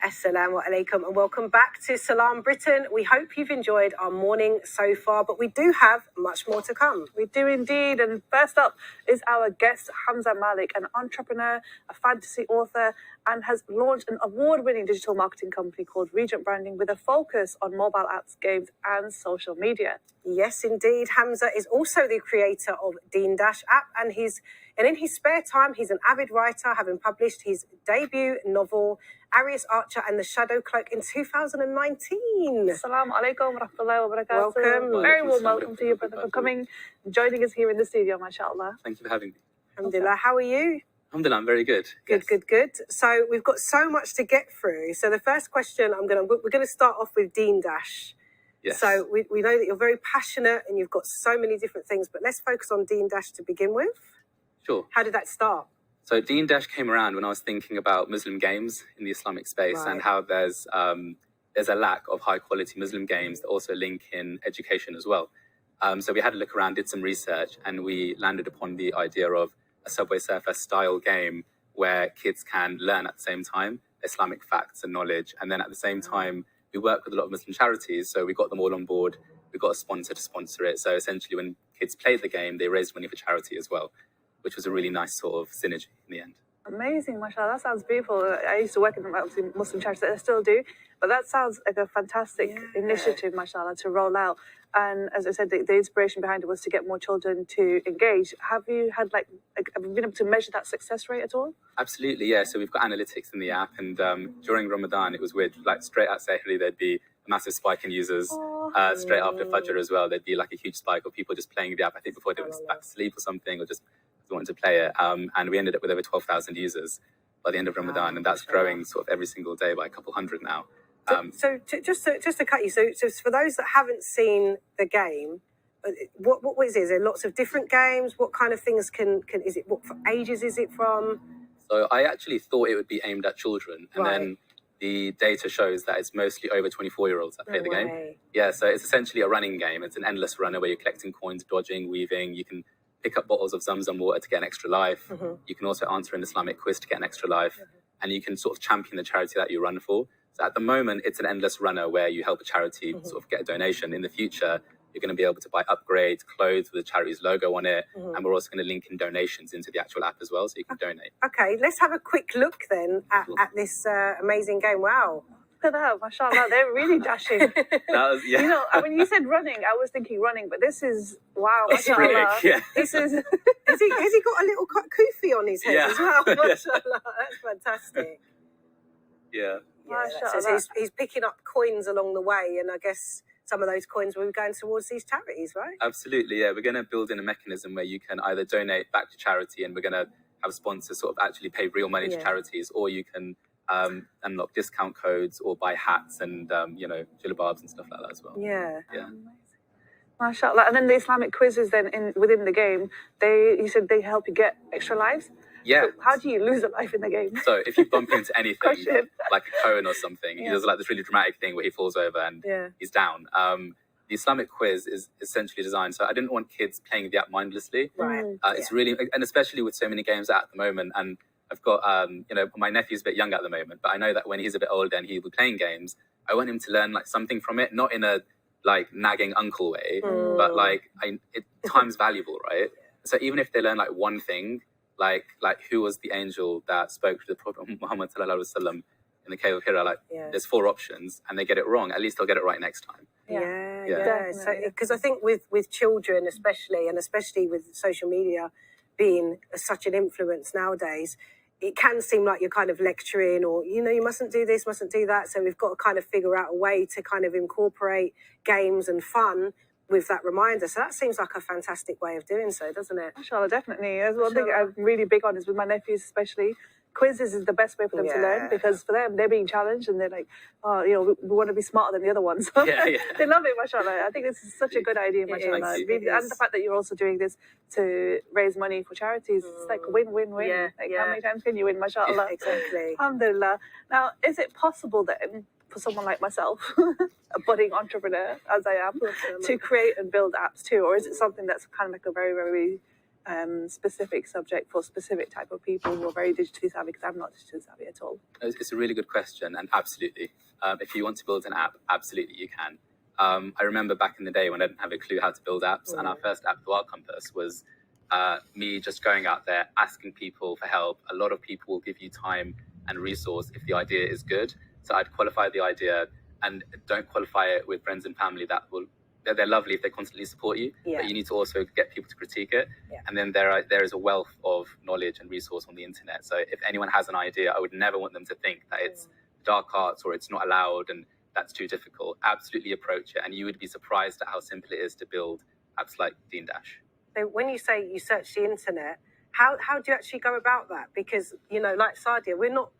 Assalamu alaikum and welcome back to Salaam Britain. We hope you've enjoyed our morning so far, but we do have much more to come. We do indeed. And first up is our guest, Hamzah Malik, an entrepreneur, a fantasy author, and has launched an award-winning digital marketing company called Regent Branding with a focus on mobile apps, games, and social media. Yes, indeed. Hamzah is also the creator of Deen Dash app, and in his spare time, he's an avid writer, having published his debut novel, Arias and the Shadow Cloak, in 2019. Assalamu alaikum wa rahmatullahi wa barakatuh. Welcome. Very warm welcome to you, brother, for coming, joining us here in the studio, mashallah. Thank you for having me. Alhamdulillah. How are you? Alhamdulillah, I'm very good. Good, Yes. good. So we've got so much to get through. So the first question we're gonna start off with Deen Dash. Yes. So we know that you're very passionate and you've got so many different things, but let's focus on Deen Dash to begin with. Sure. How did that start? So Deen Dash came around when I was thinking about Muslim games in the Islamic space Right. and how there's a lack of high quality Muslim games that also link in education as well. So we had a look around, did some research, and we landed upon the idea of a Subway Surfer style game where kids can learn at the same time Islamic facts and knowledge. And then at the same time, we work with a lot of Muslim charities. So we got them all on board. We got a sponsor to sponsor it. So essentially when kids played the game, they raised money for charity as well, which was a really nice sort of synergy in the end. Amazing, mashallah. That sounds beautiful. I used to work in obviously Muslim charities, I still do, but that sounds like a fantastic initiative, mashallah, to roll out. And as I said, the inspiration behind it was to get more children to engage. Have you had have you been able to measure that success rate at all? Absolutely, yeah. So we've got analytics in the app, and during Ramadan, it was weird. Like straight at Sahri, there'd be a massive spike in users. Straight after Fajr as well, there'd be like a huge spike of people just playing the app. I think before they went back to sleep or something, or just wanted to play it. And we ended up with over 12,000 users by the end of Ramadan, and that's growing sort of every single day by a couple hundred now. Just to cut you, so for those that haven't seen the game, what is it? Is there lots of different games? What kind of things can is it? What ages is it from? So I actually thought it would be aimed at children, and Right. then the data shows that it's mostly over 24-year-olds that play No the game. way. Yeah, so it's essentially a running game. It's an endless runner where you're collecting coins, dodging, weaving. You can pick up bottles of Zamzam water to get an extra life. You can also answer an Islamic quiz to get an extra life. And you can sort of champion the charity that you run for. So at the moment, it's an endless runner where you help a charity sort of get a donation. In the future, you're going to be able to buy upgrades, clothes with the charity's logo on it. And we're also going to link in donations into the actual app as well, so you can donate. Okay, let's have a quick look then at this amazing game. Wow. Look at that, mashallah, they're really dashing. That was, yeah. You know, when you said running, I was thinking running, but this is, wow, It's mashallah. quick, yeah. This is, Has he got a little kufi on his head Yeah. as well? Yeah. Mashallah, that's fantastic. Yeah. So he's picking up coins along the way, and I guess some of those coins will be going towards these charities, right? Absolutely, yeah. We're going to build in a mechanism where you can either donate back to charity, and we're going to have sponsors sort of actually pay real money to charities, or you can unlock discount codes or buy hats and jilbabs and stuff like that as well. Yeah. mashallah. And then the Islamic quizzes then within the game, you said they help you get extra lives? Yeah. So how do you lose a life in the game? So if you bump into anything, Question. like a cone or something, he does like this really dramatic thing where he falls over and he's down. The Islamic quiz is essentially designed, so I didn't want kids playing the app mindlessly. Right. It's really, and especially with so many games at the moment, and I've got, my nephew's a bit young at the moment, but I know that when he's a bit older and he'll be playing games, I want him to learn like something from it, not in a like nagging uncle way, but like time's valuable, right? So even if they learn like one thing, like who was the angel that spoke to the Prophet Muhammad sallallahu alaihi wasallam in the cave of Hira, there's 4 options and they get it wrong, at least they'll get it right next time. Yeah. So because I think with children especially with social media being such an influence nowadays, it can seem like you're kind of lecturing or, you mustn't do this, mustn't do that. So we've got to kind of figure out a way to kind of incorporate games and fun with that reminder. So that seems like a fantastic way of doing so, doesn't it? Mashallah, definitely. That's one thing I'm really big on is with my nephews especially. Quizzes is the best way for them to learn, because for them, they're being challenged and they're like, we want to be smarter than the other ones. So they love it, mashallah. I think this is such a good idea, mashallah. Really, and the fact that you're also doing this to raise money for charities, it's like win-win-win. How many times can you win, mashallah? Exactly. Alhamdulillah. Now, is it possible then for someone like myself, a budding entrepreneur as I am, to create and build apps too? Or is it something that's kind of like a very, very specific subject for specific type of people who are very digitally savvy, because I'm not digitally savvy at all? It's a really good question, and absolutely. If you want to build an app, absolutely you can. I remember back in the day when I didn't have a clue how to build apps, and our first app, the Wild Compass, was me just going out there, asking people for help. A lot of people will give you time and resource if the idea is good. So I'd qualify the idea, and don't qualify it with friends and family that will... They're lovely if they constantly support you, but you need to also get people to critique it. And then there is a wealth of knowledge and resource on the internet. So if anyone has an idea, I would never want them to think that it's dark arts or it's not allowed and that's too difficult. Absolutely approach it, and you would be surprised at how simple it is to build apps like Deen Dash. So when you say you search the internet, how do you actually go about that? Because, you know, like Sadia, we're not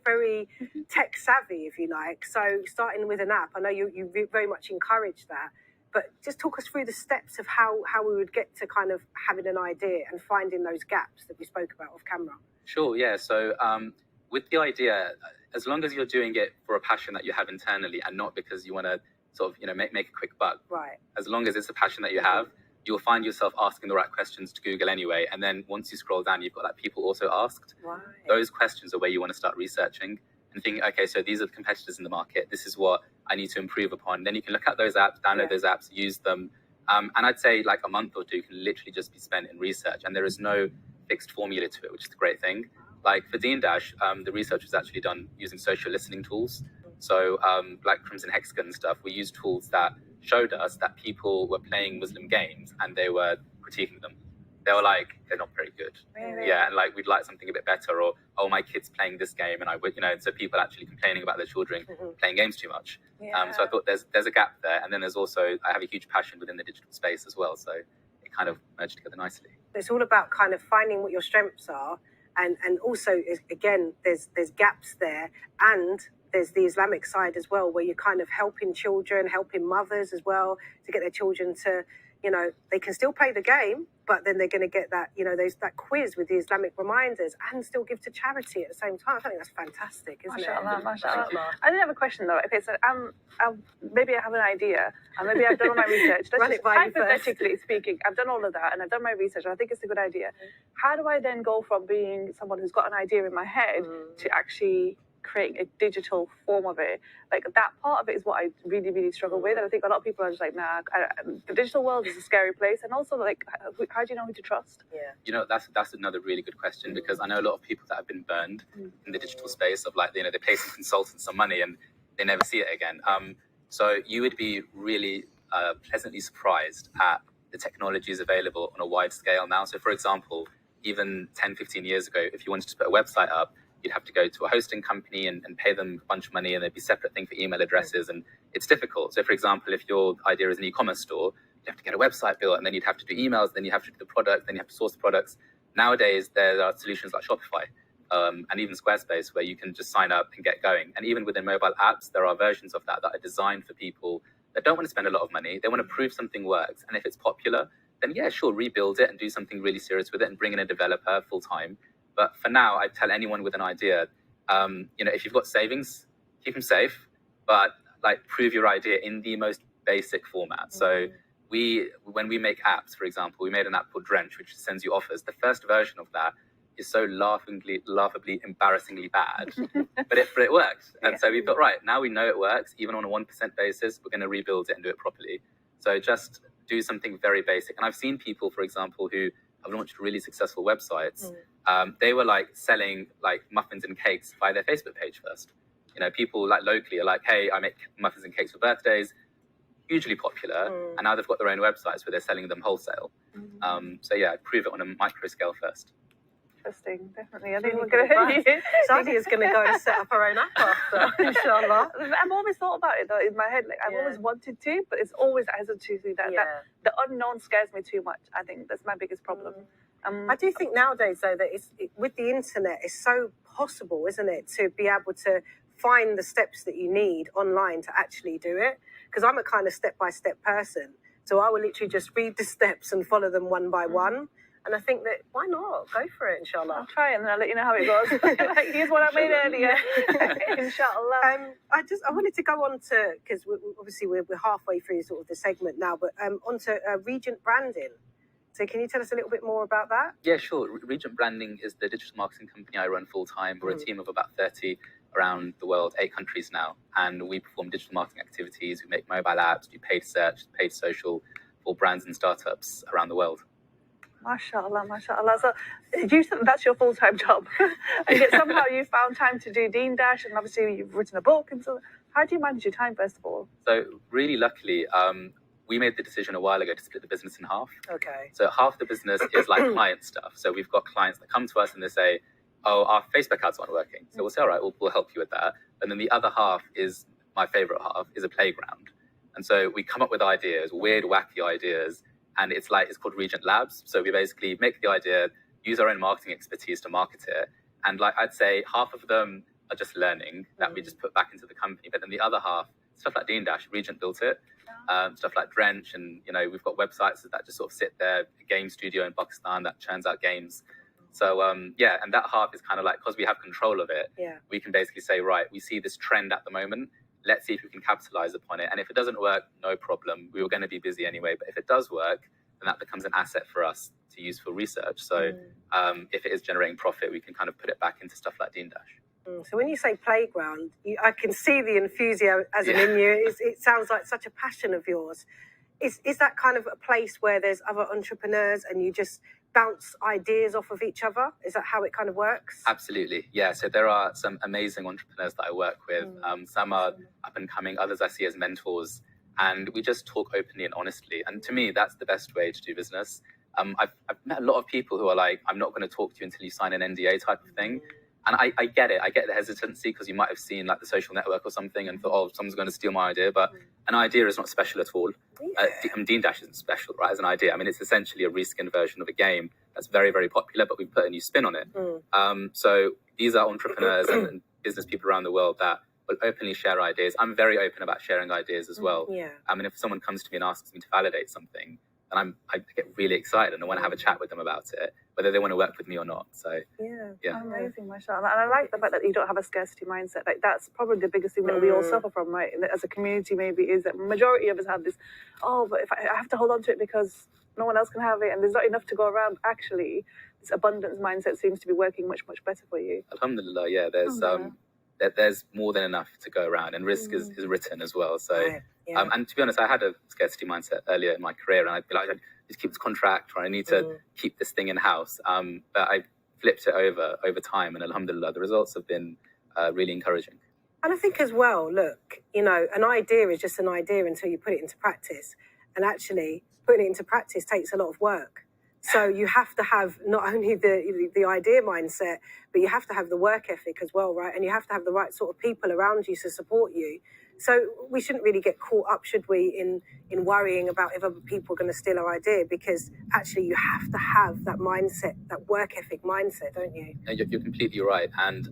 very tech savvy, if you like. So starting with an app, I know you very much encourage that. But just talk us through the steps of how we would get to kind of having an idea and finding those gaps that we spoke about off camera. Sure, yeah. So with the idea, as long as you're doing it for a passion that you have internally and not because you want to sort of, you know, make a quick buck. Right. As long as it's a passion that you have, you'll find yourself asking the right questions to Google anyway. And then once you scroll down, you've got like people also asked. Right. Those questions are where you want to start researching and thinking, okay, so these are the competitors in the market. This is what I need to improve upon. Then you can look at those apps, download those apps, use them. And I'd say like a month or two can literally just be spent in research. And there is no fixed formula to it, which is the great thing. Like for Deen Dash, the research was actually done using social listening tools. So like Crimson Hexagon and stuff, we used tools that showed us that people were playing Muslim games and they were critiquing them. They were like, they're not very good. Really? Yeah, and like, we'd like something a bit better, or, oh, my kid's playing this game, and I would, you know, so people actually complaining about their children playing games too much. So I thought there's a gap there. And then there's also, I have a huge passion within the digital space as well. So it kind of merged together nicely. It's all about kind of finding what your strengths are. And also, again, there's gaps there. And there's the Islamic side as well, where you're kind of helping children, helping mothers as well, to get their children to, you know, they can still play the game, but then they're going to get that, you know, that quiz with the Islamic reminders and still give to charity at the same time. I think that's fantastic, isn't it? Mashallah. I did have a question though. Okay, so maybe I have an idea, and maybe I've done all my research. Run it by you first. Hypothetically speaking, I've done all of that, and I've done my research, and I think it's a good idea. How do I then go from being someone who's got an idea in my head to actually creating a digital form of it? Like, that part of it is what I really, really struggle with. And I think a lot of people are just like, nah, the digital world is a scary place. And also, like, how do you know who to trust? Yeah. You know, that's another really good question, because I know a lot of people that have been burned in the digital space of, like, you know, they pay some consultants some money and they never see it again. So you would be really pleasantly surprised at the technologies available on a wide scale now. So for example, even 10, 15 years ago, if you wanted to put a website up, you'd have to go to a hosting company and pay them a bunch of money, and there'd be separate thing for email addresses, and it's difficult. So for example, if your idea is an e-commerce store, you have to get a website built, and then you'd have to do emails, then you have to do the product, then you have to source the products. Nowadays, there are solutions like Shopify and even Squarespace, where you can just sign up and get going. And even within mobile apps, there are versions of that are designed for people that don't want to spend a lot of money. They want to prove something works. And if it's popular, then yeah, sure, rebuild it and do something really serious with it and bring in a developer full time. But for now, I tell anyone with an idea, you know, if you've got savings, keep them safe, but like prove your idea in the most basic format. So when we make apps, for example, we made an app called Drench, which sends you offers. The first version of that is so laughably, embarrassingly bad, but it works. And so we thought, right, now we know it works, even on a 1% basis, we're going to rebuild it and do it properly. So just do something very basic. And I've seen people, for example, who have launched really successful websites. They were like selling like muffins and cakes via their Facebook page first. You know, people like locally are like, hey, I make muffins and cakes for birthdays, hugely popular. And now they've got their own websites where they're selling them wholesale. So yeah, prove it on a micro scale first. Interesting, definitely. I think we're going to... Sadia's going to go and set up her own app after, inshallah. I've always thought about it though in my head. Like, I've always wanted to, but it's always a hesitancy that the unknown scares me too much. I think that's my biggest problem. I do think nowadays though that with the internet, it's so possible, isn't it, to be able to find the steps that you need online to actually do it. Because I'm a kind of step-by-step person, so I will literally just read the steps and follow them one by one. And I think that, why not? Go for it, inshallah. I'll try it and then I'll let you know how it goes. Like, here's what I made earlier. Inshallah. I wanted to go on to, because obviously we're halfway through sort of the segment now, but on to Regent Branding. So can you tell us a little bit more about that? Yeah, sure. Regent Branding is the digital marketing company I run full time. We're a team of about 30 around the world, 8 countries now, and we perform digital marketing activities. We make mobile apps, do paid search, paid social for brands and startups around the world. MashaAllah, MashaAllah. So that's your full-time job. And yet somehow you found time to do Deen Dash, and obviously you've written a book. And so how do you manage your time, first of all? So really luckily, we made the decision a while ago to split the business in half. Okay. So half the business is like client stuff. So we've got clients that come to us and they say, oh, our Facebook ads aren't working. So we'll say, all right, we'll help you with that. And then the other half is, my favorite half, is a playground. And so we come up with ideas, weird, wacky ideas. And it's called Regent Labs. So we basically make the idea, use our own marketing expertise to market it. And I'd say half of them are just learning that we just put back into the company. But then the other half, stuff like Deen Dash, Regent built it. Stuff like Drench, and we've got websites that just sort of sit there, a game studio in Pakistan that churns out games. So and that half is kind of because we have control of it, we can basically say, right, we see this trend at the moment. Let's see if we can capitalize upon it. And if it doesn't work, no problem. We were going to be busy anyway. But if it does work, then that becomes an asset for us to use for research. So if it is generating profit, we can kind of put it back into stuff like Deen Dash. So when you say playground, I can see the enthusiasm in you. It sounds like such a passion of yours. Is that kind of a place where there's other entrepreneurs and you just bounce ideas off of each other? Is that how it kind of works? Absolutely, yeah. So there are some amazing entrepreneurs that I work with. Some are up and coming, others I see as mentors. And we just talk openly and honestly. And to me, that's the best way to do business. I've met a lot of people who are like, I'm not going to talk to you until you sign an NDA type of thing. And I get it. I get the hesitancy because you might have seen the social network or something and thought, oh, someone's going to steal my idea. But an idea is not special at all. Deen Dash isn't special, right, as an idea. I mean, it's essentially a reskin version of a game that's very, very popular, but we put a new spin on it. So these are entrepreneurs and business people around the world that will openly share ideas. I'm very open about sharing ideas as well. I mean, if someone comes to me and asks me to validate something, then I get really excited and I want to have a chat with them about it, whether they want to work with me or not. So amazing, mashallah. And I like the fact that you don't have a scarcity mindset. That's probably the biggest thing that we all suffer from, right? As a community, maybe, is that majority of us have this, but if I have to hold on to it because no one else can have it and there's not enough to go around. Actually, this abundance mindset seems to be working much, much better for you. Alhamdulillah, yeah. There's more than enough to go around, and risk is written as well. So, and to be honest, I had a scarcity mindset earlier in my career, and I'd be like, I just keep this contract, or I need to keep this thing in house. But I flipped it over time, and alhamdulillah, the results have been really encouraging. And I think as well, look, an idea is just an idea until you put it into practice, and actually putting it into practice takes a lot of work. So you have to have not only the idea mindset, but you have to have the work ethic as well, right? And you have to have the right sort of people around you to support you. So we shouldn't really get caught up, should we, in worrying about if other people are going to steal our idea, because actually you have to have that mindset, that work ethic mindset, don't you? You're completely right. And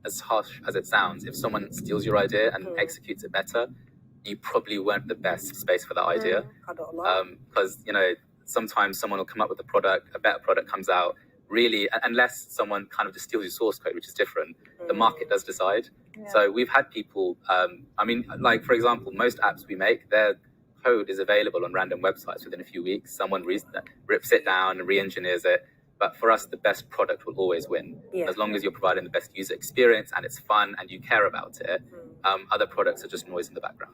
as harsh as it sounds, if someone steals your idea and executes it better, you probably weren't the best space for that idea. Because, sometimes someone will come up with a better product comes out, really, unless someone kind of just steals your source code, which is different, the market does decide. So we've had people, for example, most apps we make, their code is available on random websites within a few weeks. Someone rips it down and re-engineers it. But for us, the best product will always win. As long as you're providing the best user experience and it's fun and you care about it, other products are just noise in the background.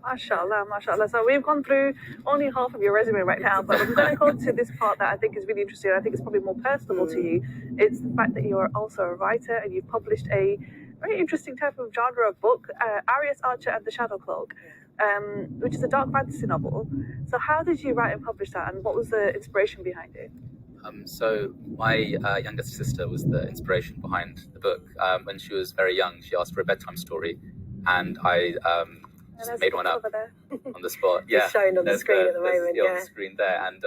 MashaAllah, mashallah. So we've gone through only half of your resume right now, but I'm going to go to this part that I think is really interesting. I think it's probably more personal to you. It's the fact that you're also a writer and you've published a very interesting type of genre of book, Arias, Archer and the Shadow Cloak, which is a dark fantasy novel. So how did you write and publish that, and what was the inspiration behind it? So my youngest sister was the inspiration behind the book. When she was very young, she asked for a bedtime story, and I made one up on the spot. It's showing on the screen at the moment. On the screen there, and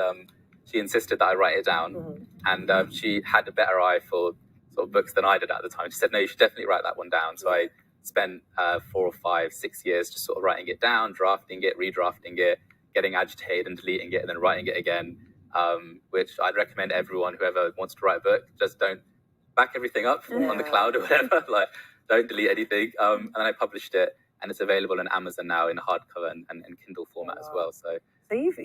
she insisted that I write it down. And she had a better eye for sort of books than I did at the time. She said, "No, you should definitely write that one down." So I spent 4 or 5, 6 years just sort of writing it down, drafting it, redrafting it, getting agitated and deleting it, and then writing it again. Which I'd recommend everyone, whoever wants to write a book, just don't back everything up on the cloud or whatever. Don't delete anything. And then I published it, and it's available on Amazon now in a hardcover and Kindle format as well. So So you've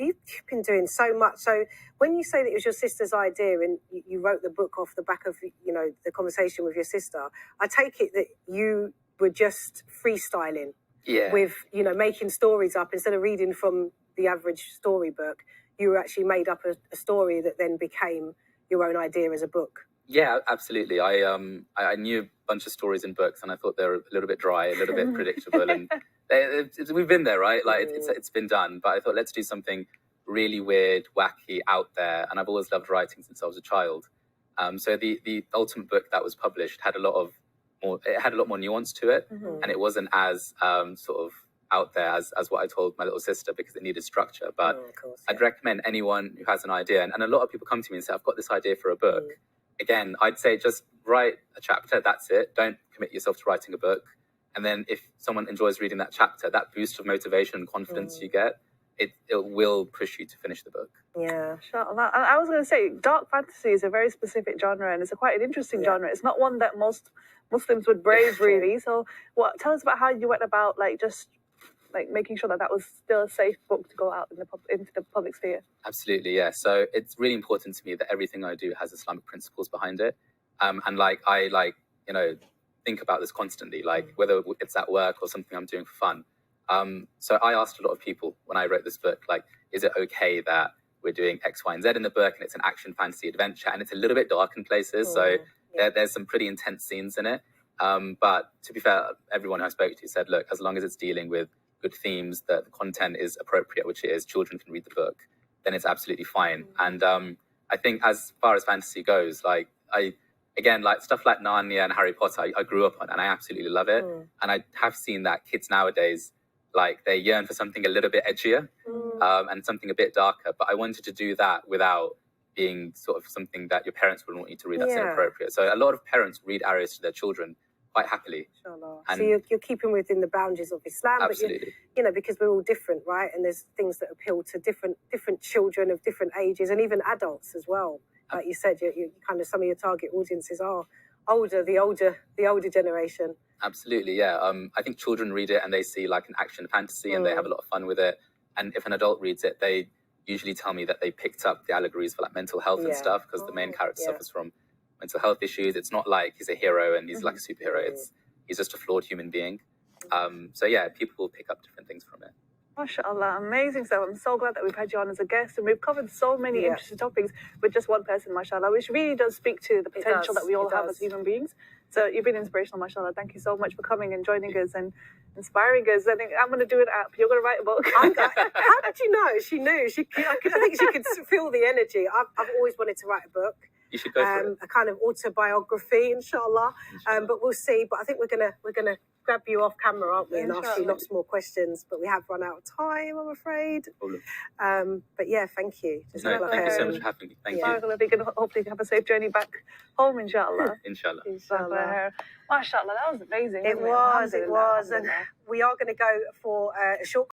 been doing so much. So when you say that it was your sister's idea and you wrote the book off the back of, you know, the conversation with your sister, I take it that you were just freestyling with, you know, making stories up instead of reading from the average storybook. You actually made up a story that then became your own idea as a book. Yeah, absolutely. I knew a bunch of stories in books, and I thought they were a little bit dry, a little bit predictable, and we've been there, right? Like it's been done. But I thought, let's do something really weird, wacky, out there. And I've always loved writing since I was a child. So the ultimate book that was published had a lot more nuance to it, and it wasn't as sort of out there as what I told my little sister, because it needed structure. But I'd recommend anyone who has an idea, and a lot of people come to me and say, I've got this idea for a book. Again, I'd say just write a chapter, that's it. Don't commit yourself to writing a book. And then if someone enjoys reading that chapter, that boost of motivation and confidence you get, it will push you to finish the book. Yeah. I was going to say, dark fantasy is a very specific genre, and it's quite an interesting genre. It's not one that most Muslims would brave, really. So tell us about how you went about just making sure that was still a safe book to go out into the public sphere. Absolutely, yeah. So it's really important to me that everything I do has Islamic principles behind it. And I think about this constantly, whether it's at work or something I'm doing for fun. So I asked a lot of people when I wrote this book, is it okay that we're doing X, Y, and Z in the book, and it's an action fantasy adventure, and it's a little bit dark in places, so there's some pretty intense scenes in it. But to be fair, everyone I spoke to said, look, as long as it's dealing with good themes, that the content is appropriate, which it is, children can read the book, then it's absolutely fine. And I think as far as fantasy goes, stuff like Narnia and Harry Potter, I grew up on, and I absolutely love it. And I have seen that kids nowadays, they yearn for something a little bit edgier and something a bit darker. But I wanted to do that without being sort of something that your parents wouldn't want you to read. That's inappropriate. So a lot of parents read Arias to their children quite happily. And so you're keeping within the boundaries of Islam, absolutely. But because we're all different, right? And there's things that appeal to different children of different ages, and even adults as well. Like you said, you kind of, some of your target audiences are the older generation. Absolutely, yeah. I think children read it and they see an action fantasy and they have a lot of fun with it. And if an adult reads it, they usually tell me that they picked up the allegories for mental health and stuff, because the main character suffers from mental health issues. It's not like he's a hero and he's like a superhero. He's just a flawed human being. So yeah, people will pick up different things from it. MashaAllah, amazing stuff. I'm so glad that we've had you on as a guest, and we've covered so many interesting topics with just one person, mashallah, which really does speak to the potential that we all have as human beings. So you've been inspirational, mashallah. Thank you so much for coming and joining us and inspiring us. I think I'm going to do an app. You're going to write a book. How did you know? She knew. I think she could feel the energy. I've always wanted to write a book. You should go for it. A kind of autobiography, inshallah. But we'll see. But I think we're gonna grab you off camera, aren't we, and ask you lots more questions. But we have run out of time, I'm afraid. But yeah, thank you. Thank you so much for having me. Thank you. We can hopefully have a safe journey back home, inshallah. Inshallah. MashaAllah, that was amazing. It was. And we are going to go for a short